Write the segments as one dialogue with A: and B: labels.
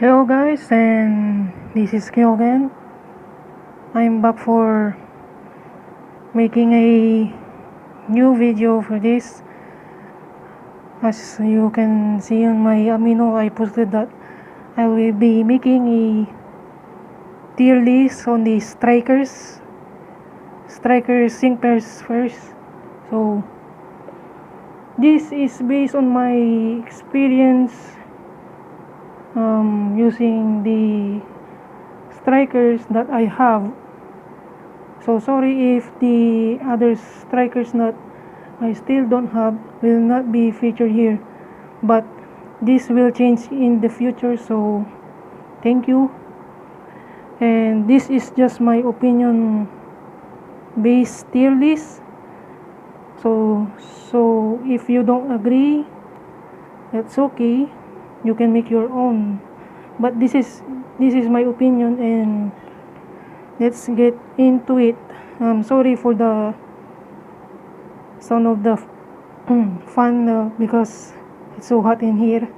A: Hello guys, and this is Yoke again. I'm back for making a new video for this. As you can see on my amino, I posted that I will be making a tier list on the strikers sync pairs first. So this is based on my experience using the strikers that I have. So sorry if the other strikers that I still don't have will not be featured here, but this will change in the future, so thank you. And this is just my opinion based tier list, so if you don't agree, that's okay, you can make your own, but this is my opinion, and let's get into it. Sorry for the sound of the fan because it's so hot in here.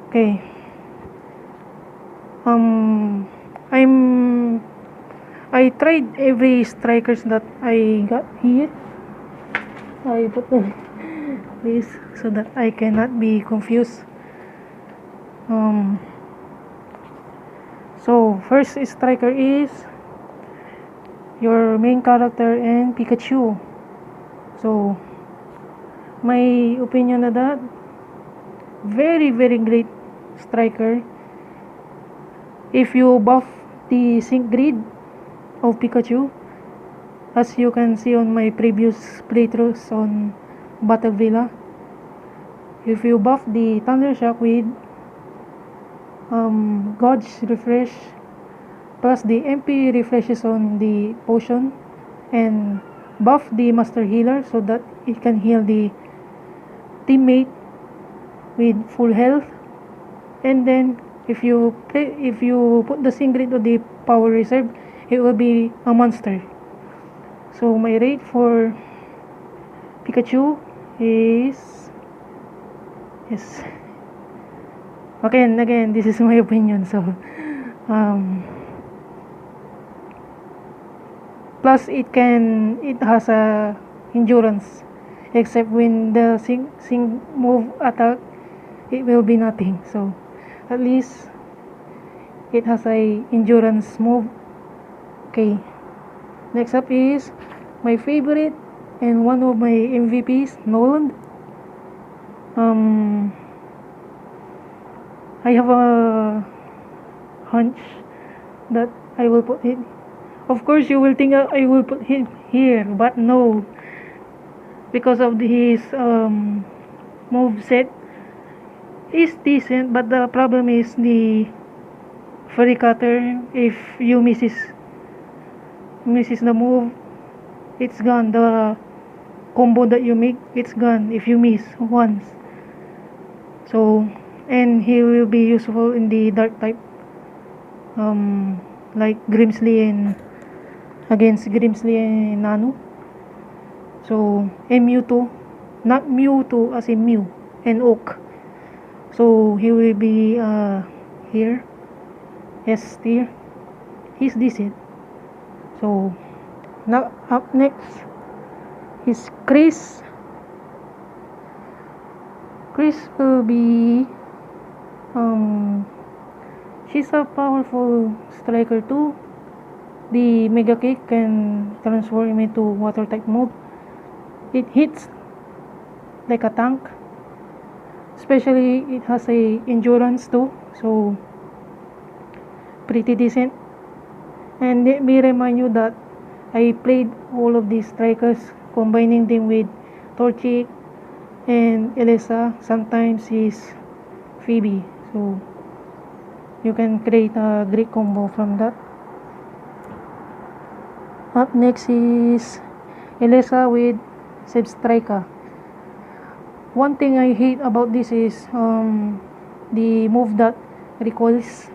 A: Okay. I tried every strikers that I got here. I put this so that I cannot be confused. So first striker is your main character and Pikachu. So my opinion on that, very great striker. If you buff the Sigrid of Pikachu, as you can see on my previous playthroughs on Battle Villa, if you buff the Thunder Shock with God's Refresh plus the MP refreshes on the potion, and buff the Master Healer so that it can heal the teammate with full health, and then if you put the Sigrid on the power reserve, it will be a monster. So my rate for Pikachu is again this is my opinion, so plus it has a endurance, except when the sing move attack, it will be nothing, so at least it has a endurance move. Okay, next up is my favorite and one of my MVPs, Noland. I have a hunch that I will put it. Of course, you will think I will put him here, but no, because of his move set is decent, but the problem is the fairy cutter. If you misses the move, it's gone. The combo that you make, it's gone if you miss once. So, and he will be useful in the dark type, like Grimsley and against Grimsley and Nanu. So, and Mewtwo, not Mewtwo as in Mew, and Oak. So he will be here, S tier. He's decent. So now up next is Chris. Chris will be she's a powerful striker too. The Mega Kick can transform into water type move. It hits like a tank, especially it has a endurance too, so pretty decent. And let me remind you that I played all of these strikers, combining them with Torchic and Inessa, sometimes is Phoebe, so you can create a great combo from that. Up next is Inessa with Sebstrika. One thing I hate about this is the move that recoils.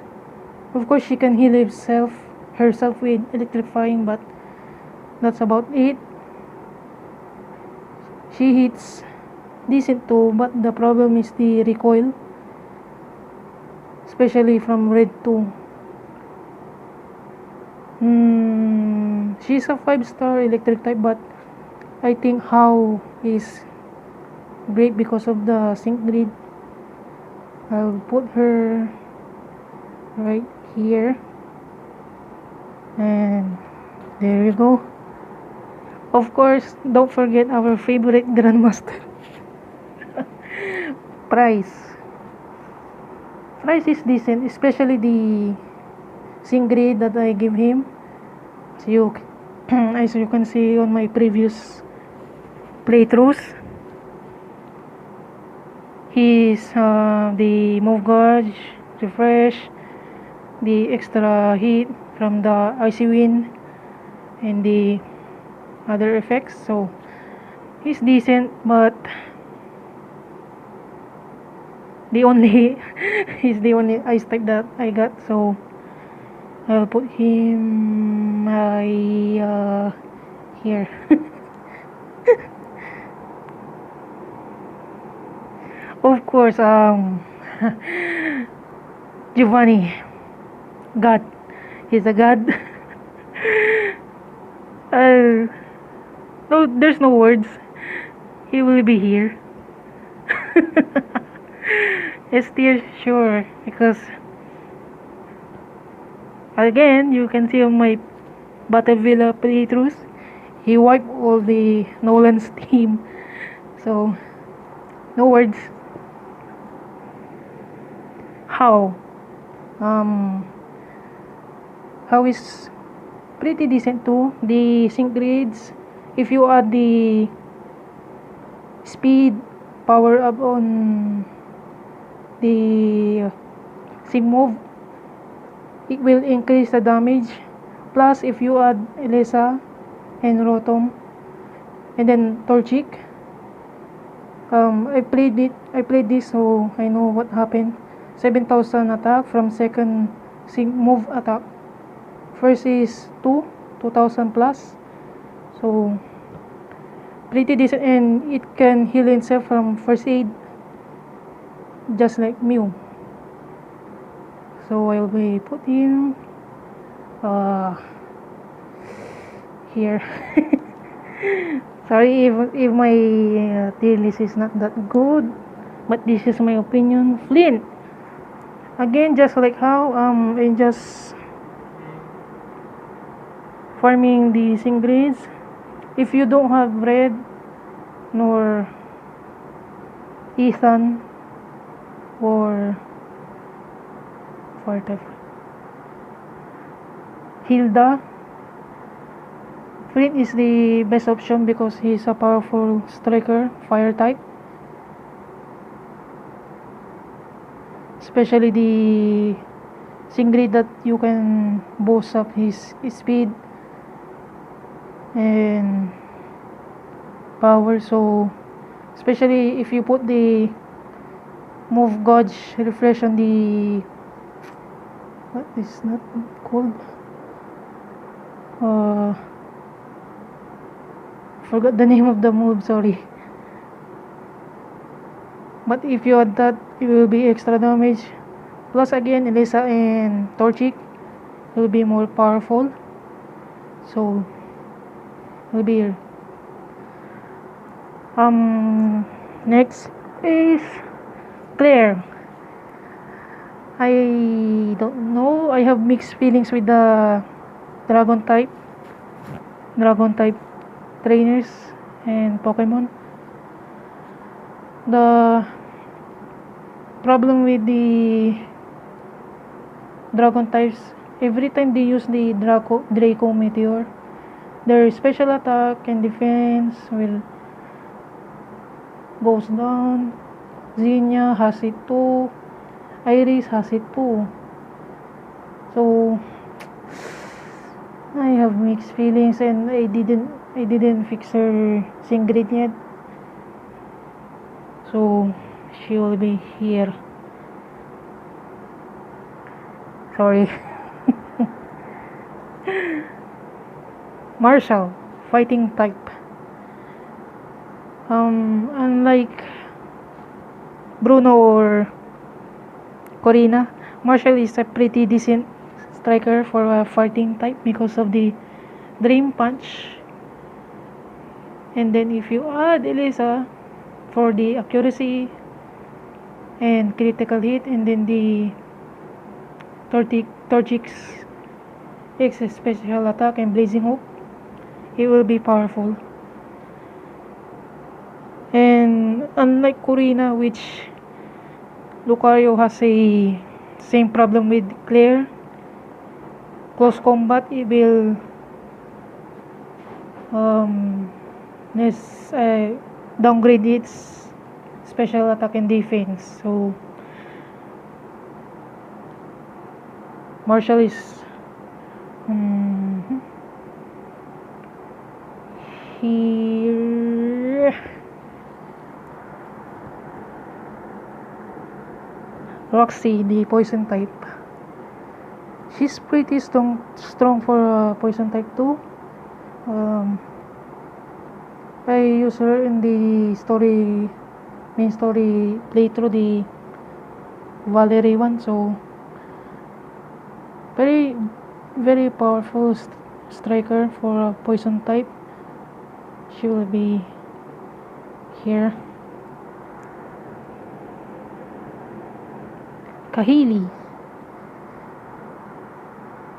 A: Of course, she can heal herself with electrifying, but that's about it. She hits decent too, but the problem is the recoil. especially from Red 2. She's a 5-star electric type, but I think how is great because of the Sigrid. I'll put her right here, and there you go. Of course, don't forget our favorite Grandmaster. Price is decent, especially the Sigrid that I give him. So as you can see on my previous playthroughs, he's the move gauge, refresh, the extra heat from the icy wind, and the other effects. So he's decent, but he's the only ice type that I got, so I'll put him here. Of course, Giovani, God, he's a god. No, there's no words. He will be here. Still sure, because again, you can see on my Battle Villa playthroughs, he wiped all the Noland's team. So, no words. How is pretty decent too. The sync grades, if you add the speed power up on the sync move, it will increase the damage. Plus, if you add Inessa and Rotom and then Torchic, I played this, so I know what happened. 7,000 attack from second sync move attack. First is 2,000 plus, so pretty decent, and it can heal itself from first aid, just like Mew. So I'll be putting here. Sorry if my tier list is not that good, but this is my opinion. Flynn, again, just like how I'm just farming the Sigrids. If you don't have red nor Ethan or fire type Hilda, Flynn is the best option because he's a powerful striker, fire type. Especially the Sigrid that you can boost up his speed and power. So especially if you put the move gauge refresh on the, what is that called, forgot the name of the move, sorry. But if you add that, it will be extra damage. Plus again, Inessa and Torchic will be more powerful. So will be here. Next is Claire. I don't know. I have mixed feelings with the dragon type trainers and Pokemon. The problem with the dragon types, every time they use the Draco Meteor, their special attack and defense will goes down. Xenia has it too. Iris has it too. So I have mixed feelings, and I didn't fix her Sigrid yet. So she will be here. Sorry. Marshall, fighting type. Unlike Bruno or Corina, Marshall is a pretty decent striker for a fighting type because of the Dream Punch. And then if you add Elisa for the accuracy and critical hit, and then the Torchic X special attack and Blazing Hook, it will be powerful. And unlike Corina, which Lucario has a same problem with Claire, close combat, it will downgrade its special attack and defense. So Marshall is here. Roxy, the poison type. She's pretty strong for poison type too. I use her in the main story playthrough, the Valerie one. So very very powerful striker for a poison type. She will be here. Kahili.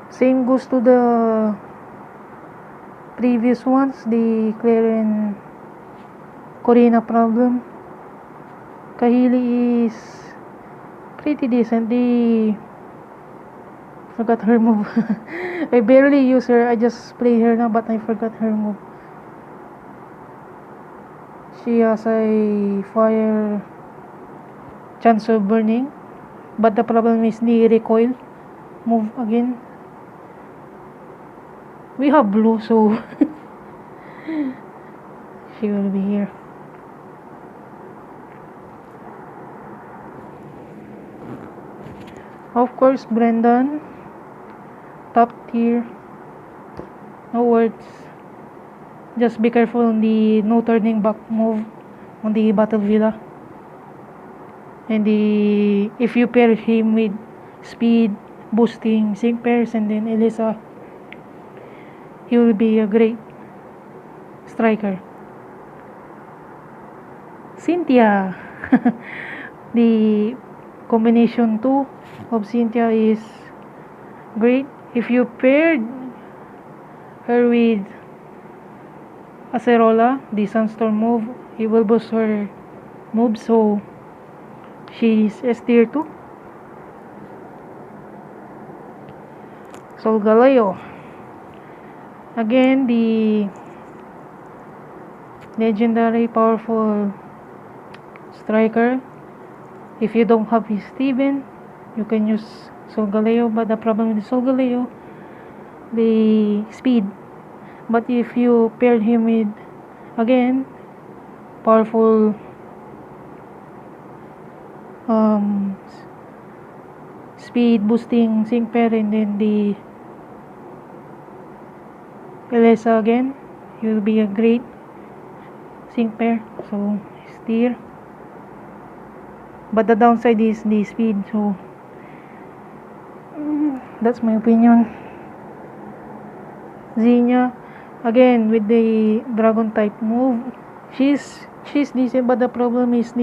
A: Same goes to the previous ones, the Claire and Corina problem. Kahili is pretty decent. Forgot her move. I barely use her. I just play her now, but I forgot her move. She has a fire chance of burning, but the problem is the recoil move again. We have blue, so she will be here. Of course, Brendan, top tier. No words. Just be careful on the no turning back move on the Battle Villa. And if you pair him with speed, boosting, sync pairs, and then Elisa, he will be a great striker. Cynthia. The combination 2 of Cynthia is great. If you paired her with Acerola, the Sunstorm move, it will boost her move, so she's S tier 2. Solgaleo. Again, the legendary powerful striker. If you don't have his Steven, you can use Solgaleo, but the problem with Solgaleo, the speed. But if you paired him with, again, powerful speed boosting sync pair, and then the Elisa again, you'll be a great sync pair. So steer, but the downside is the speed. So that's my opinion. Xenia, again with the dragon type move, she's decent, but the problem is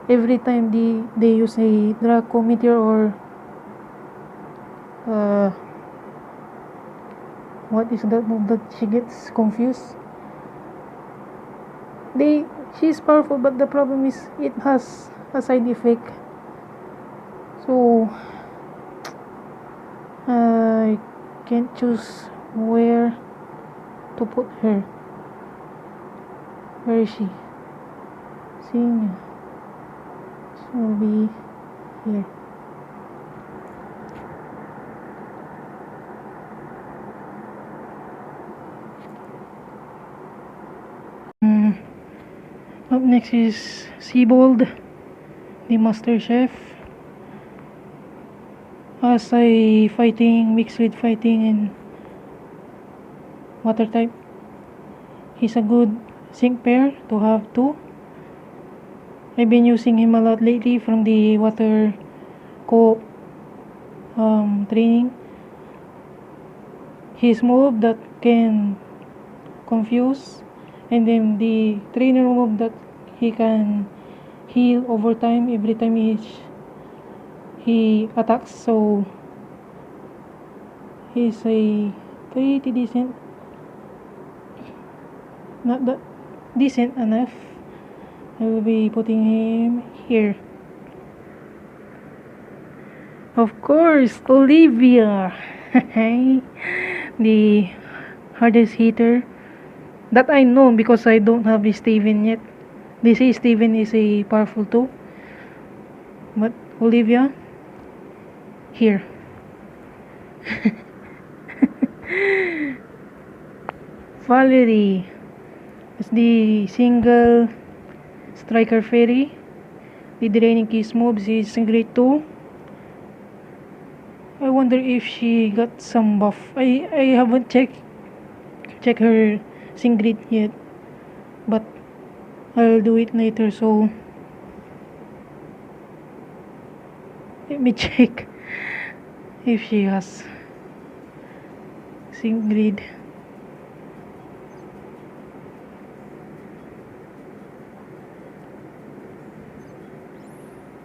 A: every time they use a Draco Meteor or what is that move that she gets confused? She's powerful, but the problem is it has a side effect. So I can't choose where to put her. Where is she? Seeing she will be here. Up next is Sebald, the Master Chef. As a fighting, mixed with fighting and water type, he's a good sync pair to have too. I've been using him a lot lately from the water co-op training. His move that can confuse, and then the trainer move that he can heal over time every time he attacks. So he's a pretty decent, not that decent enough. I will be putting him here. Of course, Olivia. The hardest hitter that I know, because I don't have Steven yet. They say Steven is a powerful too, but Olivia here. Valerie is the single striker fairy. The draining kiss moves is great too. I wonder if she got some buff. I haven't check her Sigrid yet, but I'll do it later. So let me check if she has Sigrid.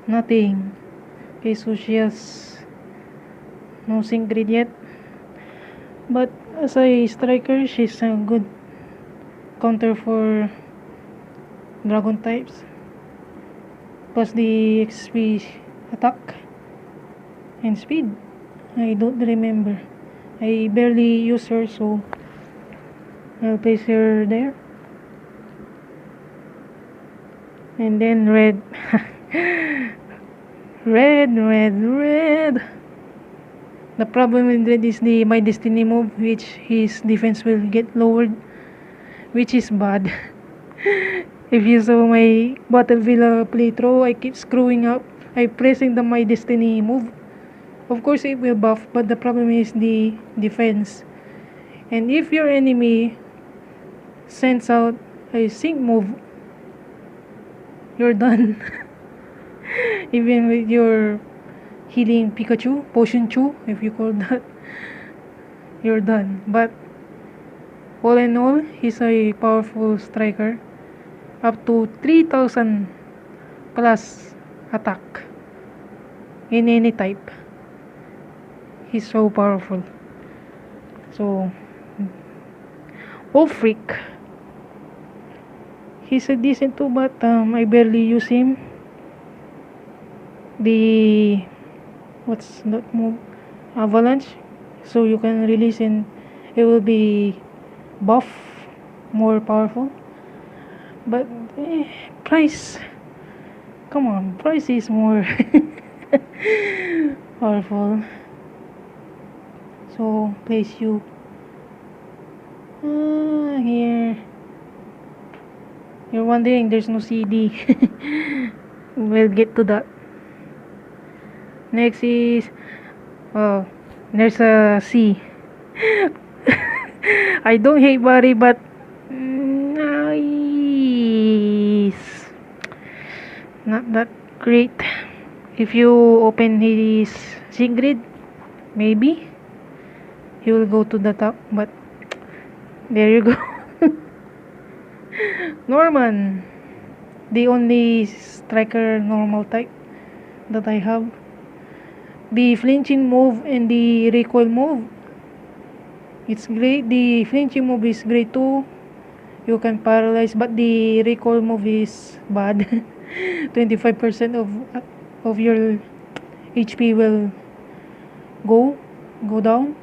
A: Nothing. Okay, so she has no Sigrid yet. But as a striker, she's a good counter for dragon types. Plus the XP attack and speed. I don't remember. I barely use her, so I'll place her there. And then red. red. The problem with red is the my destiny move, which his defense will get lowered, which is bad. If you saw my Battle Villa playthrough, I keep screwing up. I pressing the my destiny move. Of course it will buff, but the problem is the defense. And if your enemy sends out a sync move, you're done. Even with your healing Pikachu, Potion Chu, if you call that, you're done. But all in all, he's a powerful striker. Up to 3,000 plus attack in any type. He's so powerful. So, oh freak. He's a decent too, but I barely use him. The what's that move? Avalanche. So you can release and it will be buff, more powerful. But price, come on, price is more powerful. So place you here. You're wondering there's no CD. We'll get to that. Next is there's a C. I don't hate Barry, but nice. Not that great. If you open his Sigrid, maybe he will go to the top, but there you go. Norman, the only striker normal type that I have. The flinching move and the recoil move, it's great. The flinching move is great too. You can paralyze, but the recoil move is bad. 25% of your HP will go down,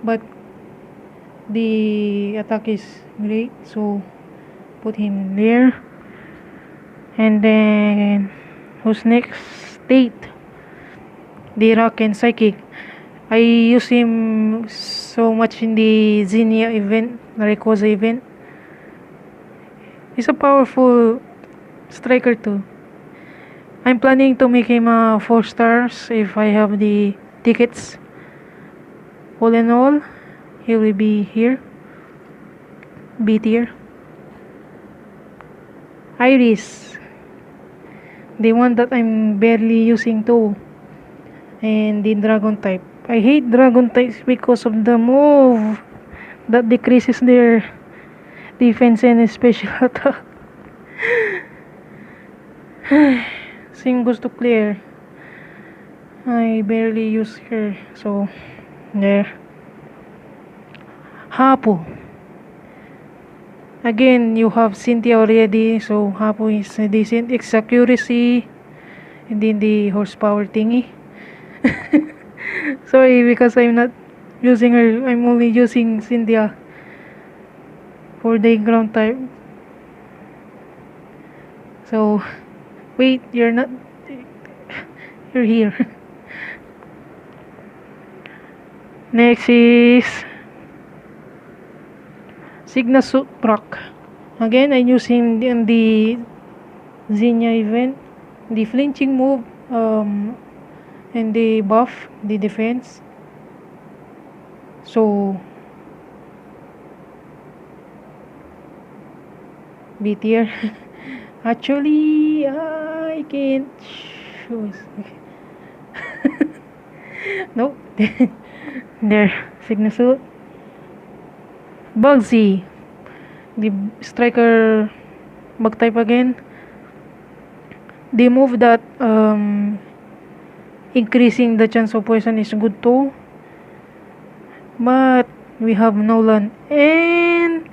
A: but the attack is great, so put him there. And then who's next? State, the Rock and Psychic. I use him so much in the Xenia event, the Rayquaza event. He's a powerful striker too. I'm planning to make him 4 stars if I have the tickets. All in all, he will be here, B tier. Iris, the one that I'm barely using too, and the dragon type. I hate dragon types because of the move that decreases their defense and special attack. Same goes to clear. I barely use her, so there. Hapu. Again, you have Cynthia already, so Hapu is decent. It's accuracy, and then the horsepower thingy. Sorry, because I'm not using her. I'm only using Cynthia for the ground type. So, wait, you're not. You're here. Next is Signasut Rock. Again, I use him in the Xenia event. The flinching move, and the buff, the defense. So, B tier. Actually, I can't choose. Nope. There, Signasut. Bugsy, the striker bug type again. The move that increasing the chance of poison is good too. But we have Noland and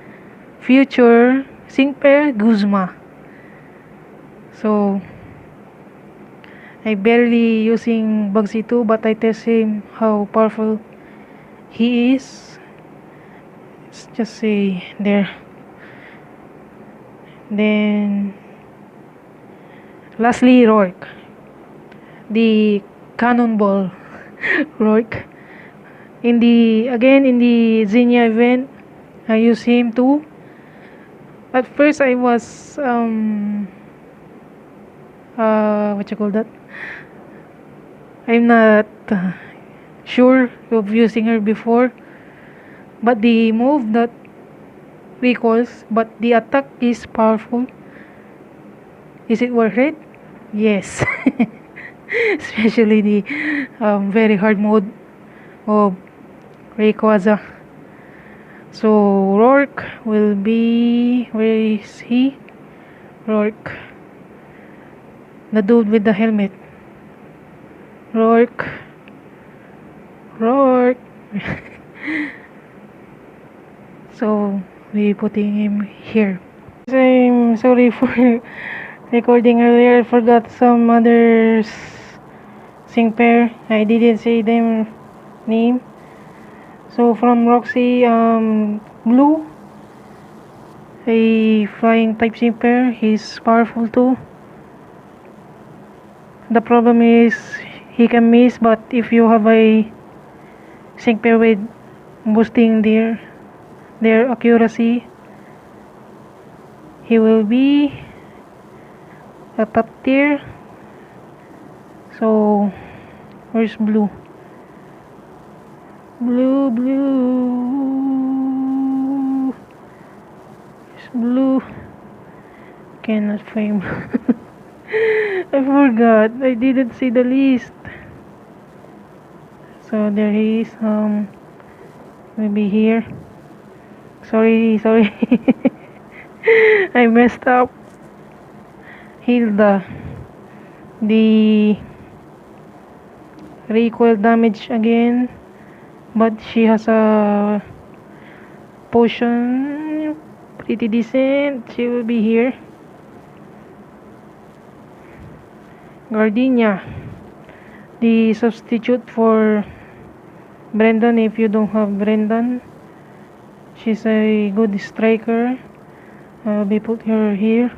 A: future sync pair Guzma. So I barely using Bugsy too, but I test him how powerful he is. Let's just say there. Then lastly, Rourke, the cannonball. Rourke. In the Xenia event, I use him too. At first, I was what you call that? I'm not sure of using her before, but the move that recalls, but the attack is powerful. Is it worth it? Yes. Especially the very hard mode of Rayquaza. So Rourke will be, where is he? Rourke, the dude with the helmet. Rourke. So we putting him here. I'm sorry for recording earlier. I forgot some others sync pair. I didn't say them name. So from Roxy, Blue, a flying type sync pair. He's powerful too. The problem is he can miss, but if you have a sync pair with boosting their accuracy, he will be a top tier. So where's Blue? Where's Blue? Cannot find. I forgot. I didn't see the list. So there he is. Maybe here. Sorry. I messed up. Hilda, the recoil damage again, but she has a potion pretty decent. She will be here. Gardenia, the substitute for Brendan if you don't have Brendan. She's a good striker. We put her here.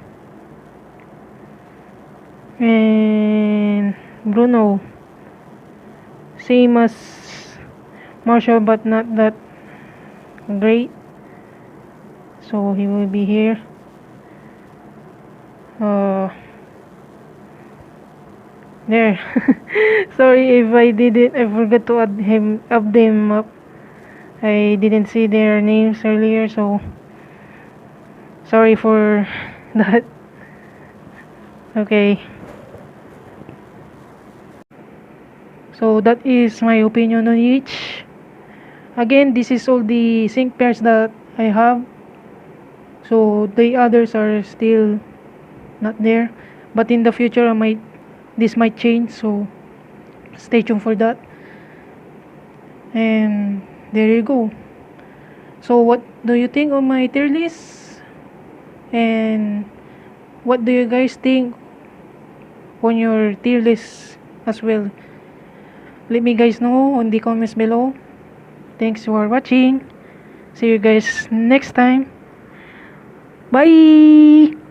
A: And Bruno, same as Marshall but not that great, so he will be here. There. Sorry if I forgot to add them up. I didn't see their names earlier, so sorry for that. Okay. So that is my opinion on each. Again, this is all the sync pairs that I have. So the others are still not there. But in the future, this might change. So stay tuned for that. And there you go. So what do you think of my tier list? And what do you guys think on your tier list as well? Let me guys know on the comments below. Thanks for watching. See you guys next time. Bye!